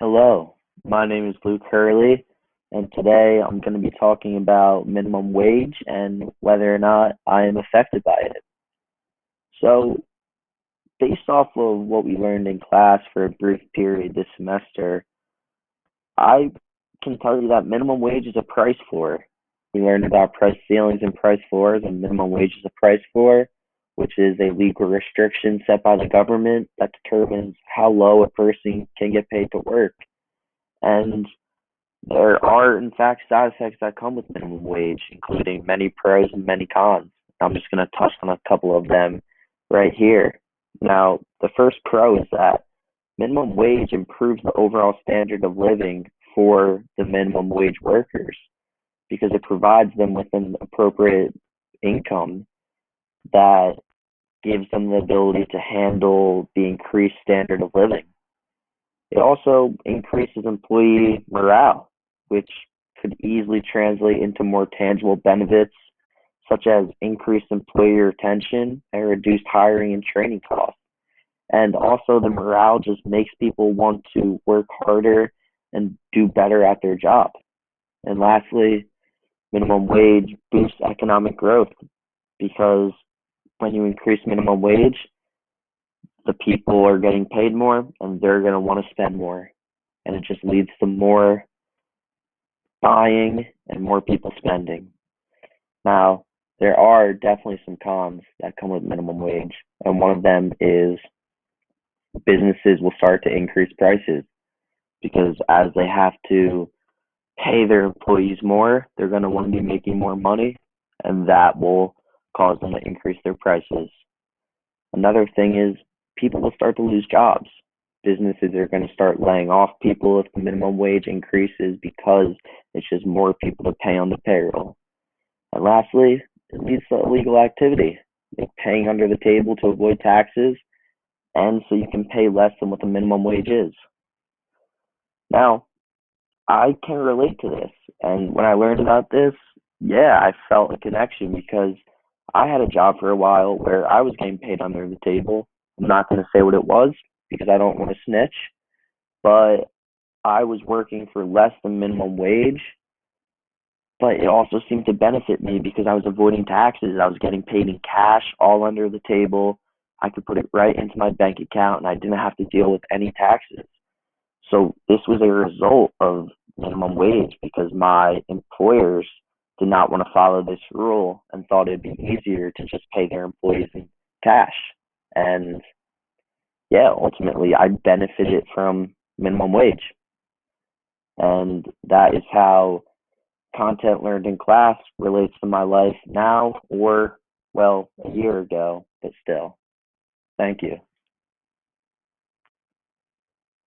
Hello, my name is Luke Hurley, and today I'm going to be talking about minimum wage and whether or not I am affected by it. So, based off of what we learned in class for a brief period this semester, I can tell you that minimum wage is a price floor. We learned about price ceilings and price floors, and minimum wage is a price floor, which is a legal restriction set by the government that determines how low a person can get paid to work. And there are, in fact, side effects that come with minimum wage, including many pros and many cons. I'm just going to touch on a couple of them right here. Now, the first pro is that minimum wage improves the overall standard of living for the minimum wage workers because it provides them with an appropriate income that gives them the ability to handle the increased standard of living. It also increases employee morale, which could easily translate into more tangible benefits such as increased employee retention and reduced hiring and training costs. And also, the morale just makes people want to work harder and do better at their job. And lastly, minimum wage boosts economic growth because when you increase minimum wage, the people are getting paid more and they're going to want to spend more. And it just leads to more buying and more people spending. Now, there are definitely some cons that come with minimum wage, and one of them is businesses will start to increase prices because as they have to pay their employees more, they're going to want to be making more money, and that will cause them to increase their prices. Another thing is people will start to lose jobs. Businesses are going to start laying off people if the minimum wage increases because it's just more people to pay on the payroll. And lastly, it leads to illegal activity, like paying under the table to avoid taxes, and so you can pay less than what the minimum wage is. Now, I can relate to this, and when I learned about this, yeah, I felt a connection because I had a job for a while where I was getting paid under the table. I'm not going to say what it was because I don't want to snitch, but I was working for less than minimum wage, but it also seemed to benefit me because I was avoiding taxes. I was getting paid in cash all under the table. I could put it right into my bank account and I didn't have to deal with any taxes. So this was a result of minimum wage because my employers did not want to follow this rule and thought it'd be easier to just pay their employees in cash. And yeah, ultimately I benefited from minimum wage. And that is how content learned in class relates to my life now or, well, a year ago, but still. Thank you.